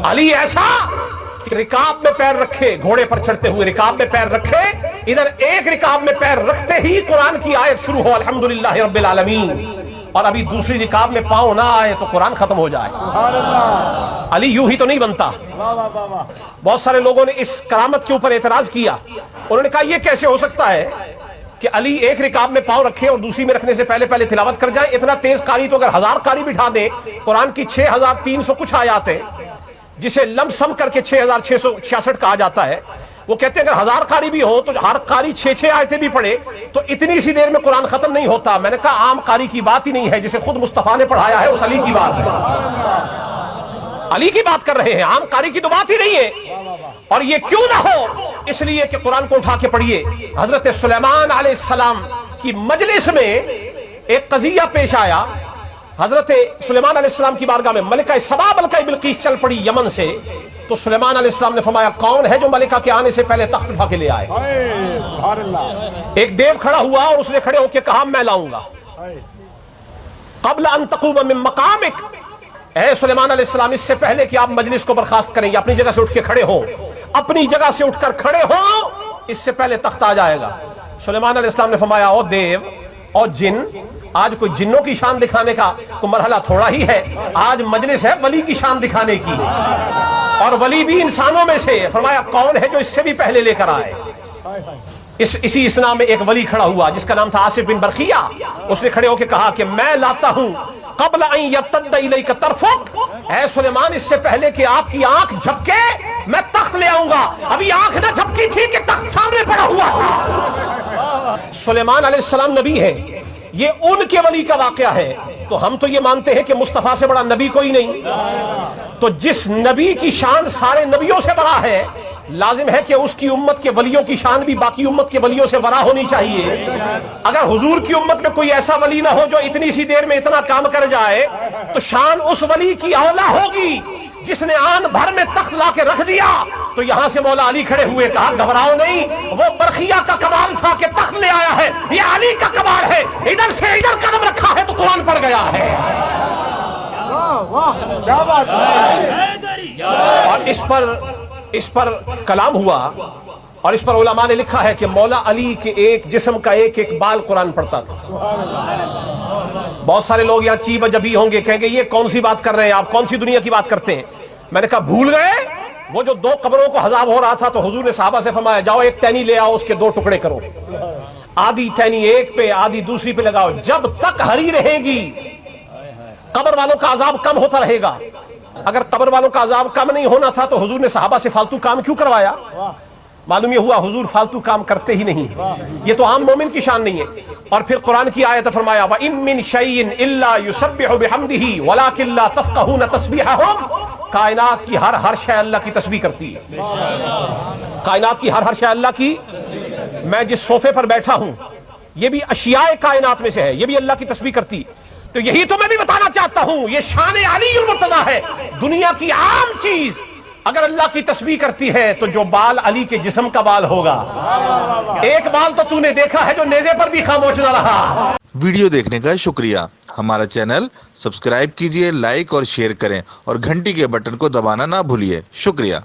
अली ऐसा कि रिकाब में पैर रखे, घोड़े पर चढ़ते हुए रिकाब में पैर रखे, इधर एक रिकाब में पैर रखते ही कुरान की आयत शुरू हो अल्हम्दुलिल्लाह रब्बिल आलमीन, और अभी दूसरी रिकाब में पांव ना आए तो कुरान खत्म हो जाए। अली यूं ही तो नहीं बनता। बहुत सारे लोगों ने इस करामत के ऊपर एतराज किया। उन्होंने कहा यह कैसे हो सकता है कि अली एक रिकाब में पांव रखे और दूसरी में रखने से पहले पहले तिलावत कर जाए। इतना तेज कारी तो अगर 1000 कारी बिठा दे, कुरान की 6300 कुछ आयत है जिसे लमसम करके 6666 कहा जाता है, वो कहते हैं अगर 1000 कारी भी हो तो हर कारी 6 आयतें भी पढ़े तो इतनी सी देर में कुरान खत्म नहीं होता। मैंने कहा आम कारी की बात ही नहीं है, जिसे खुद मुस्तफा ने पढ़ाया है उस अली की बात है। अली की बात कर रहे हैं, आम कारी की तो बात ही नहीं है। और ये क्यों ना हो, इसलिए कि कुरान को उठा के पढ़िए। हजरत सुलेमान अलैहिस्सलाम की मजलिस में एक कजिया पेश आया। हजरत सुलेमान अलैहिस्सलाम की बारगाह में मलिका सबा मलिका बिल्कीस चल पड़ी यमन से। तो सुलेमान अलैहिस्सलाम ने फरमाया कौन है जो मलिका के आने से पहले तख्त उठा के ले आए। एक देव खड़ा हुआ और उसने खड़े होकर कहा मैं लाऊंगा। क़ब्ल अन तक़ूम मिन मक़ामिक, ऐ सुलेमान अलैहिस्सलाम इससे पहले कि आप मजलिस को बर्खास्त करेंगे, अपनी जगह से उठ के खड़े हो, अपनी जगह से उठकर खड़े हो, इससे पहले तख्त आ जाएगा। सुलेमान अलैहिस्सलाम ने फरमाया ओ देव और जिन, आज कोई जिन्नों की शान दिखाने का कोई मरहला थोड़ा ही है, आज मजलिस है वली की शान दिखाने की, और वली भी इंसानों में से। फरमाया कौन है जो इससे भी पहले लेकर आए। इसी इसना में एक वली खड़ा हुआ जिसका नाम था आसिफ बिन बरखिया। उसने खड़े होकर कहा कि मैं लाता हूं क़ब्ल अन यर्तद्द इलैका तर्फुक, ऐ सुलेमान इससे पहले कि आपकी आंख झपके मैं तख्त ले आऊंगा। अभी आंख ना झपकी थी कि तख्त सामने पड़ा हुआ था। सुलेमान अलैहिस्सलाम नबी है, ये उनके वली का वाकया है। तो हम तो ये मानते हैं कि मुस्तफा से बड़ा नबी कोई नहीं। तो जिस नबी की शान सारे नबियों से बड़ा है, लाजिम है कि उसकी उम्मत के वलियों की शान भी बाकी उम्मत के वलियों से बड़ा होनी चाहिए। अगर हुजूर की उम्मत में कोई ऐसा वली ना हो जो इतनी सी देर में इतना काम कर जाए, तो शान उस वली की औला होगी जिसने आन भर में तख्त ला के रख दिया। तो यहां से मौला अली खड़े हुए कहा घबराओ नहीं, वो बरखिया का कमाल था कि तख्त ले आया है, ये अली का कमाल है। इधर से इधर कदम रखा है तो कुरान पढ़ गया है। वाह क्या बात है। और इस पर कलाम हुआ और इस पर उलमा ने लिखा है कि मौला अली के एक जिस्म का एक एक बाल कुरान पढ़ता था। बहुत सारे लोग यहाँ चीब जबी होंगे, कहेंगे ये कौन सी बात कर रहे हैं आप, कौन सी दुनिया की बात करते हैं। मैंने कहा भूल गए वो जो 2 कब्रों को हजाब हो रहा था, तो हुजूर ने सहाबा से फरमाया जाओ एक टहनी ले आओ, उसके 2 टुकड़े करो, आधी टहनी एक पे आधी दूसरी पे लगाओ, जब तक हरी रहेगी कब्र वालों का अजाब कम होता रहेगा। अगर कब्र वालों का अजाब कम नहीं होना था तो हुजूर ने सहाबा से फालतू काम क्यों करवाया। मालूम ये हुआ हुजूर फालतू काम करते ही नहीं, ये तो आम मोमिन की शान नहीं है। और फिर कुरान की आयत फरमाया व इन मिन शैइन इल्ला युसब्बिहु बिहम्दिही वलाकिन ला तफ़क़हून तस्बीहहुम, कायनात की हर शय अल्लाह की तस्बीह करती है। कायनात की हर शय अल्लाह की। मैं जिस सोफे पर बैठा हूं ये भी अशियाए कायनात में से है, ये भी अल्लाह की तस्बीह करती। तो यही तो मैं भी बताना चाहता हूं, ये शान अली मुर्तज़ा है। दुनिया की आम चीज अगर अल्लाह की तस्बीह करती है तो जो बाल अली के जिस्म का बाल होगा, एक बाल तो तूने देखा है जो नेज़े पर भी खामोश ना रहा। वीडियो देखने का शुक्रिया। हमारा चैनल सब्सक्राइब कीजिए, लाइक और शेयर करें और घंटी के बटन को दबाना ना भूलिए। शुक्रिया।